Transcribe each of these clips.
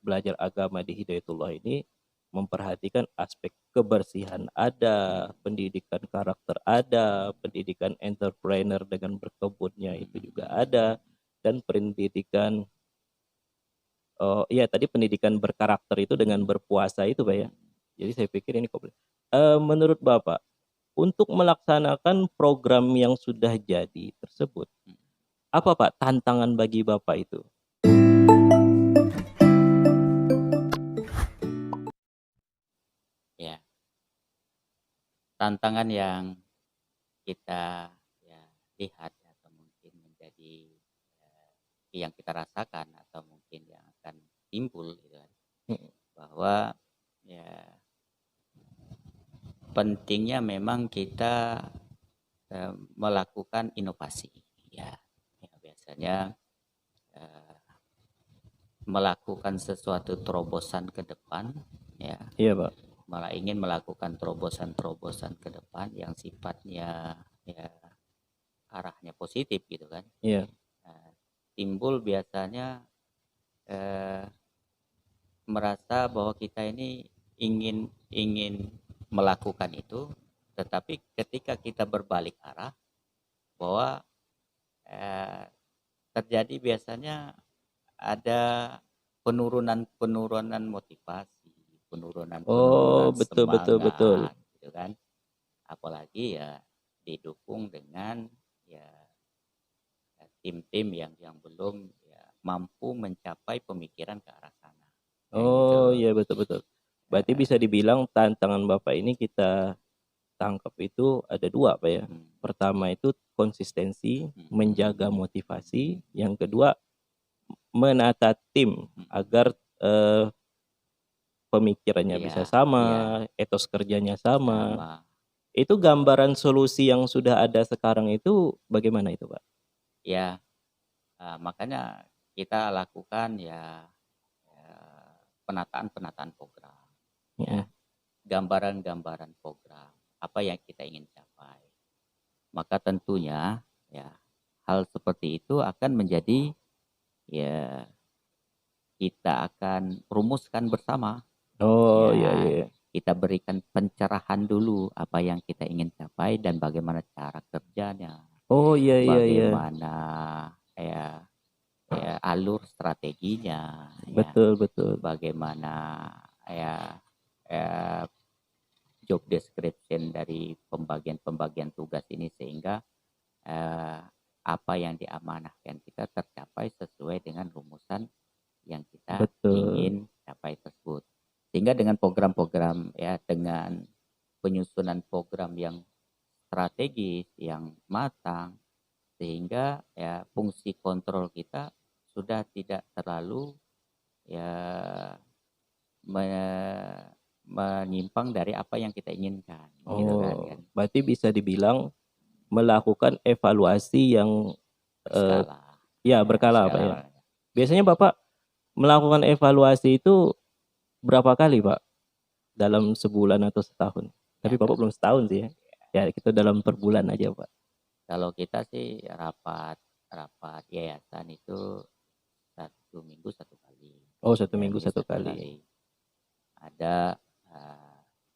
belajar agama di Hidayatullah ini memperhatikan aspek kebersihan ada, pendidikan karakter ada, pendidikan entrepreneur dengan berkebunnya itu juga ada, dan pendidikan iya tadi pendidikan berkarakter itu dengan berpuasa itu Pak ya. Jadi saya pikir ini komplit. Menurut Bapak, untuk melaksanakan program yang sudah jadi tersebut, apa Pak tantangan bagi Bapak itu? Ya, tantangan yang kita ya lihat atau mungkin menjadi yang kita rasakan atau mungkin yang akan timbul gitu kan, Mhm. bahwa ya pentingnya memang kita melakukan inovasi ya, ya biasanya eh, melakukan sesuatu terobosan ke depan ya, Iya Pak. malah ingin melakukan terobosan-terobosan ke depan yang sifatnya ya arahnya positif gitu kan. Iya. Nah, timbul biasanya eh, merasa bahwa kita ini ingin ingin melakukan itu, tetapi ketika kita berbalik arah bahwa eh, terjadi biasanya ada penurunan motivasi, Oh, penurunan betul betul betul. semangat gitu kan, apalagi ya didukung dengan ya tim-tim yang belum ya, mampu mencapai pemikiran ke arah sana kayak gitu. Oh, iya betul betul. Berarti bisa Eh, dibilang tantangan Bapak ini kita tangkap itu ada dua Pak ya. mm, Pertama itu konsistensi, mm, menjaga motivasi. Yang kedua menata tim mm, agar pemikirannya iya bisa iya sama, etos kerjanya sama. sama Itu gambaran solusi yang sudah ada sekarang itu bagaimana itu Pak? ya. Makanya kita lakukan ya, ya penataan program ya, Mhm. gambaran-gambaran program apa yang kita ingin capai, maka tentunya ya hal seperti itu akan menjadi ya kita akan rumuskan bersama Oh, iya iya. ya, Iya. kita berikan pencerahan dulu apa yang kita ingin capai dan bagaimana cara kerjanya, Oh, iya iya iya. bagaimana ya, ya alur strateginya ya, Betul betul. bagaimana ya, ya job description dari pembagian-pembagian tugas ini sehingga eh, apa yang diamanahkan kita tercapai sesuai dengan rumusan yang kita Betul. ingin capai tersebut. Sehingga dengan program-program ya, dengan penyusunan program yang strategis, yang matang, sehingga ya fungsi kontrol kita sudah tidak terlalu ya menyimpang dari apa yang kita inginkan, gitu kan. Oh, berarti bisa dibilang melakukan evaluasi yang eh, Berskala, ya berkala Pak skala. ya. Biasanya Bapak melakukan evaluasi itu berapa kali Pak? Dalam sebulan atau setahun? Tapi Ya, Bapak belum setahun sih ya. Ya kita dalam per bulan aja Pak. kalau kita sih rapat rapat yayasan itu 1 minggu 1 kali, Oh, satu 2 minggu minggu satu satu kali. kali. Ada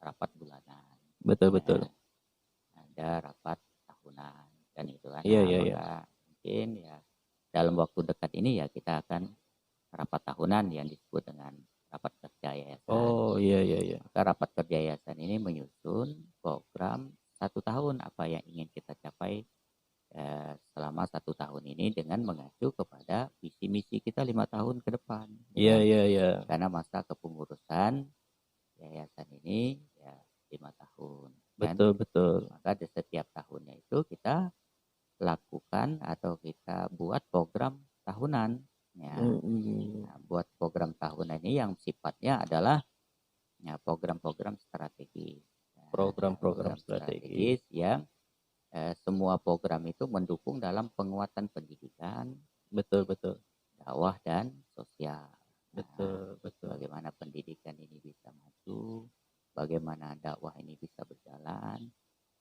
rapat bulanan, Betul ya, betul. ada rapat tahunan, dan itu kan. Iya Nah, iya iya. maka mungkin ya dalam waktu dekat ini ya kita akan rapat tahunan yang disebut dengan rapat kerja yayasan. Oh, iya iya iya. Maka rapat kerja yayasan ini menyusun program 1 tahun apa yang ingin kita capai selama 1 tahun ini dengan mengacu kepada visi misi kita 5 tahun ke depan, ya Iya kan? iya iya. Karena masa kepengurusan yayasan ini ya 5 tahun, kan? Betul betul. Maka di setiap tahunnya itu kita lakukan atau kita buat program tahunan, ya. Mm-mm. Nah, buat program tahunan ini yang sifatnya adalah ya program-program strategis, ya, Program-program program strategi. strategis yang semua program itu mendukung dalam penguatan pendidikan, Betul betul. dakwah dan sosial. Nah, Betul betul. bagaimana pendidikan ini bisa maju, bagaimana dakwah ini bisa berjalan,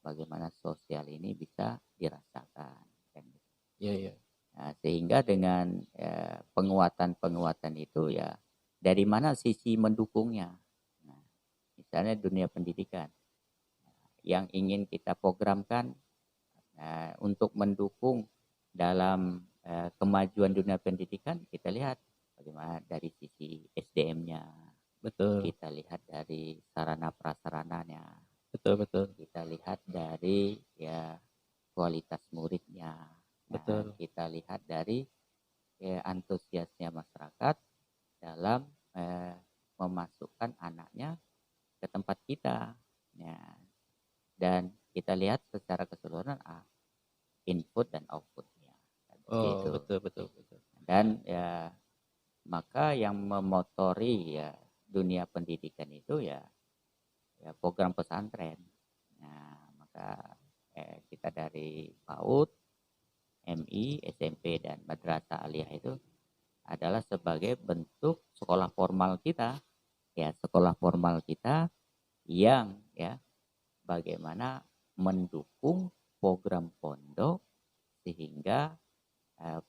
bagaimana sosial ini bisa dirasakan. Kan gitu. Iya iya. Nah, sehingga dengan penguatan-penguatan itu ya dari mana sisi mendukungnya. Nah, misalnya dunia pendidikan yang ingin kita programkan untuk mendukung dalam kemajuan dunia pendidikan, kita lihat bagaimana dari sisi SDM-nya, Betul, kita lihat dari sarana prasarananya, betul, betul, kita lihat dari ya kualitas muridnya. Nah, betul. kita lihat dari antusiasnya masyarakat dalam memasukkan anaknya ke tempat kita. Ya, dan kita lihat secara keseluruhan input dan outputnya. Oh, Gitu. betul, betul, betul. Dan ya maka yang memotori ya dunia pendidikan itu ya program pesantren. Nah, maka kita dari PAUD, MI, SMP dan Madrasah Aliyah itu adalah sebagai bentuk sekolah formal kita, ya sekolah formal kita yang ya bagaimana mendukung program pondok sehingga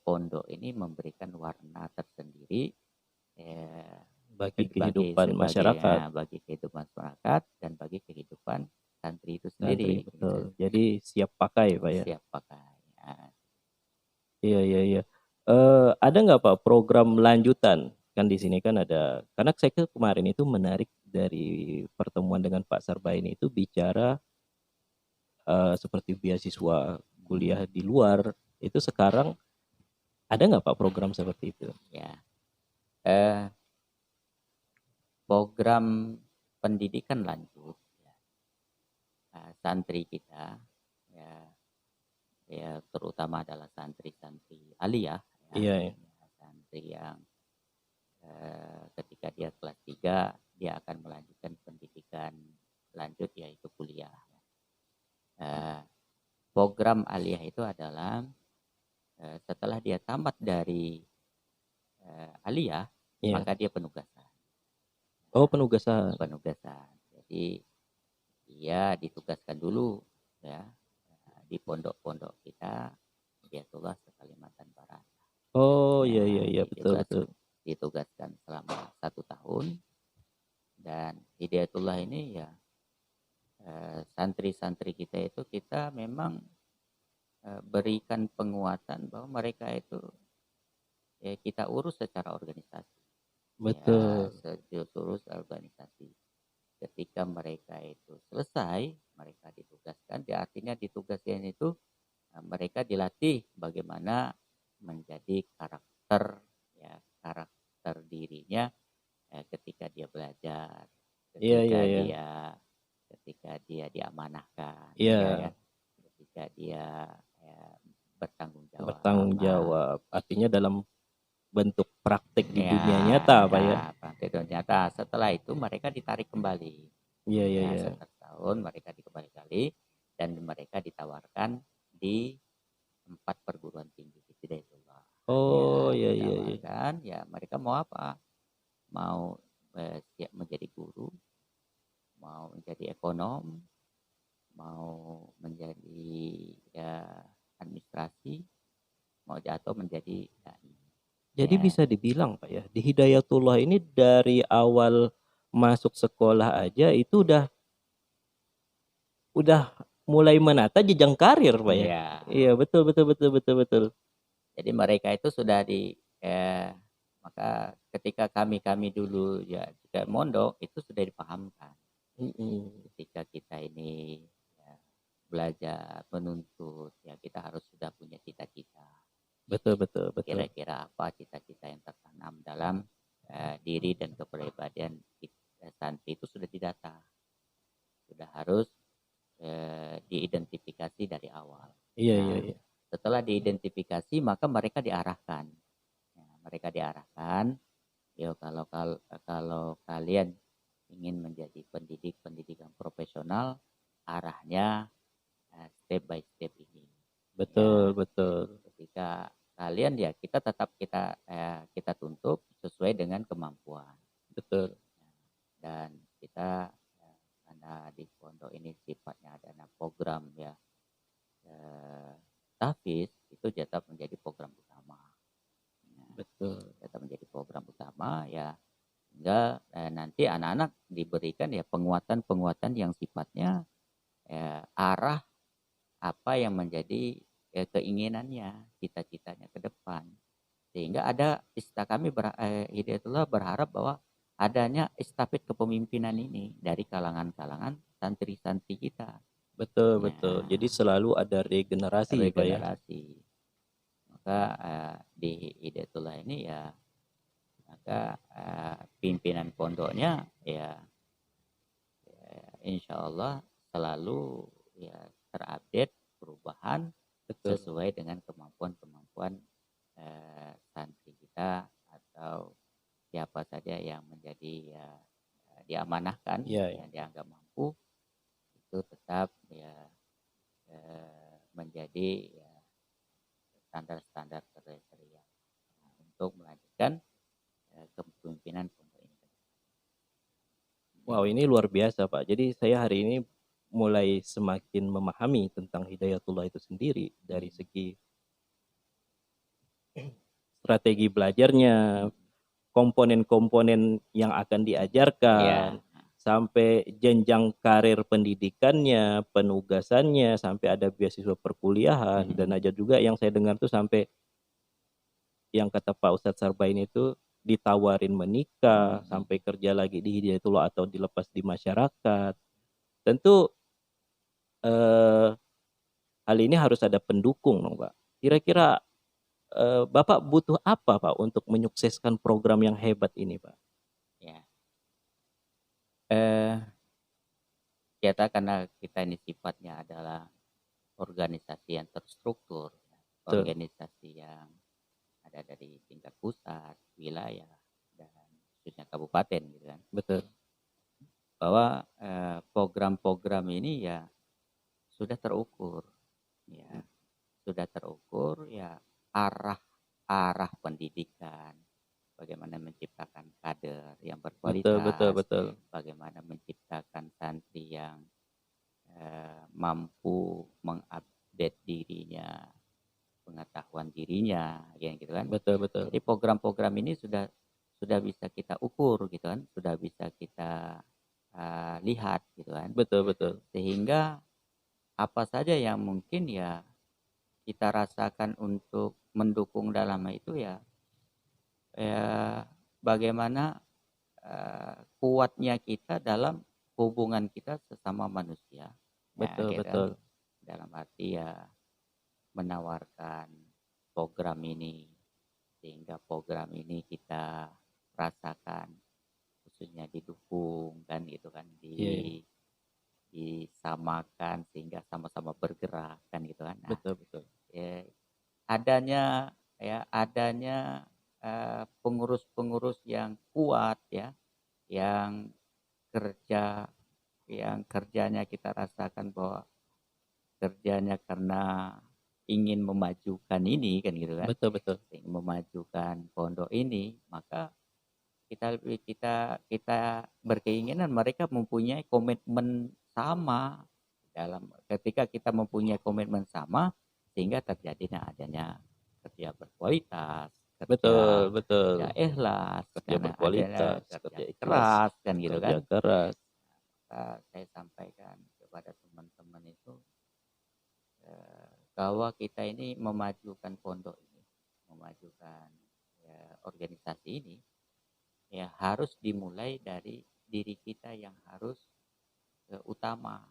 pondok ini memberikan warna tersendiri Bagi kehidupan sebagai masyarakat, bagi kehidupan masyarakat dan bagi kehidupan santri itu santri, sendiri gitu, betul. Jadi siap pakai, Pak ya. siap pakai. Iya, iya, iya. Ada nggak Pak program lanjutan? Kan di sini kan ada, karena saya kemarin itu menarik dari pertemuan dengan Pak Sarbaini itu bicara seperti beasiswa kuliah di luar, itu sekarang ada nggak Pak program seperti itu? Ya, eh, program pendidikan lanjut ya, santri kita ya, ya terutama adalah santri-santri aliyah ya, Iya, ya. santri yang ketika dia kelas 3 dia akan melanjutkan pendidikan lanjut yaitu kuliah. Program aliyah itu adalah setelah dia tamat dari aliyah Iya. maka dia penugasan. Oh, penugasan. Jadi dia ditugaskan dulu ya di pondok-pondok kita Hidayatullah se-Kalimantan Barat. Oh, iya, iya, Ya, iya, betul, betul. ditugaskan selama 1 tahun dan Hidayatullah ini ya santri-santri kita itu kita memang berikan penguatan bahwa mereka itu ya kita urus secara organisasi. Ya, Betul. urus organisasi. Ketika mereka itu selesai, mereka ditugaskan. Artinya ditugaskan itu mereka dilatih bagaimana menjadi karakter, ya karakter dirinya ketika dia belajar, Iya, iya, ketika iya. dia ketika dia diamanahkan, ya, Iya, ketika dia ya, bertanggung jawab. bertanggung jawab. Artinya dalam bentuk praktik di Ya, dunia nyata, Pak ya. praktek ternyata setelah itu mereka ditarik kembali. Iya, iya, Ya, iya. setelah tahun mereka dikembali dan mereka ditawarkan di 4 perguruan tinggi di Hidayatullah. Ya, Oh, iya, iya, iya. ditawarkan, ya mereka mau apa? Mau siap menjadi guru, mau menjadi ekonom, mau menjadi ya administrasi, mau atau menjadi dai. Jadi Ya, bisa dibilang Pak ya, di Hidayatullah ini dari awal masuk sekolah aja itu udah mulai menata jenjang karir Pak ya. ya. Iya, betul, betul, betul, betul, betul. Jadi mereka itu sudah maka ketika kami dulu ya juga mondok itu sudah dipahamkan. Mm-mm. Ketika kita ini ya, belajar menuntut ya kita harus sudah punya cita-cita. Betul, betul, betul. Kira-kira apa cita-cita yang tertanam dalam diri dan kepribadian santri itu sudah didata. Sudah harus diidentifikasi dari awal. Iya, iya, Nah, iya. setelah diidentifikasi maka mereka diarahkan. Ya, mereka diarahkan, yo kalau kalian ingin menjadi pendidikan profesional, arahnya step by step ini. Betul, Ya, betul. ketika kalian ya kita tuntut sesuai dengan kemampuan. Betul. Dan kita karena di pondok ini sifatnya ada program ya tahfiz itu tetap menjadi program utama. Nah, Betul. tetap menjadi program utama ya Sehingga nanti anak-anak diberikan ya penguatan-penguatan yang sifatnya arah apa yang menjadi keinginannya, cita-citanya ke depan. Sehingga ada Hidayatullah berharap bahwa adanya estafet kepemimpinan ini dari kalangan-kalangan santri-santri kita. Betul, betul. Jadi Nah, selalu ada regenerasi, Pak ya. regenerasi. Maka di Hidayatullah ini ya, maka pimpinan pondoknya ya, insya Allah selalu ya terupdate perubahan Betul. sesuai dengan kemampuan-kemampuan santri kita atau siapa saja yang menjadi ya diamanahkan, Iya, iya. yang dianggap mampu, itu tetap ya menjadi ya standar-standar kriteria untuk melanjutkan kepemimpinan pondok ini. Wow, ini luar biasa, Pak. Jadi saya hari ini mulai semakin memahami tentang Hidayatullah itu sendiri dari segi strategi belajarnya, komponen-komponen yang akan diajarkan, Ya, sampai jenjang karir pendidikannya, penugasannya, sampai ada beasiswa perkuliahan, dan aja juga yang saya dengar tuh sampai yang kata Pak Ustadz Sarbain itu ditawarin menikah, sampai kerja lagi di Hidayatullah atau dilepas di masyarakat. Tentu hal ini harus ada pendukung dong, Pak. Kira-kira Bapak butuh apa, Pak, untuk menyukseskan program yang hebat ini, Pak? ya. Kita karena kita ini sifatnya adalah organisasi yang terstruktur, Betul, organisasi yang ada dari tingkat pusat, wilayah, dan khususnya kabupaten gitu kan. betul. Bahwa program-program ini ya sudah terukur, ya sudah terukur ya arah pendidikan, bagaimana menciptakan kader yang Betul, betul, berkualitas, betul. bagaimana menciptakan santri yang mampu mengupdate dirinya, pengetahuan dirinya, ya gitu kan. Betul, betul. Jadi program-program ini sudah bisa kita ukur gitu kan, sudah bisa kita lihat gitu kan. Betul, betul. Sehingga apa saja yang mungkin ya kita rasakan untuk mendukung dalam itu ya bagaimana kuatnya kita dalam hubungan kita sesama manusia. Betul, Gitu kan. betul. Dalam arti ya menawarkan program ini sehingga program ini kita rasakan khususnya didukung kan gitu kan, Iya, iya. disamakan sehingga sama-sama bergerak kan gitu kan. Nah, Betul, betul. ya, adanya pengurus-pengurus yang kuat ya, yang kerjanya kita rasakan bahwa kerjanya karena ingin memajukan ini kan gitu kan, Betul, betul. ingin memajukan pondok ini, maka kita berkeinginan mereka mempunyai komitmen sama. Ketika kita mempunyai komitmen sama, sehingga terjadinya adanya kerja berkualitas, Betul, kerja betul. ikhlas, Kerja karena adanya berkualitas, kerja kerja ikhlas, keras kan gitu kerja kan. keras. Saya sampaikan kepada teman-teman itu bahwa kita ini memajukan pondok ini, memajukan organisasi ini, ya harus dimulai dari diri kita yang harus utama.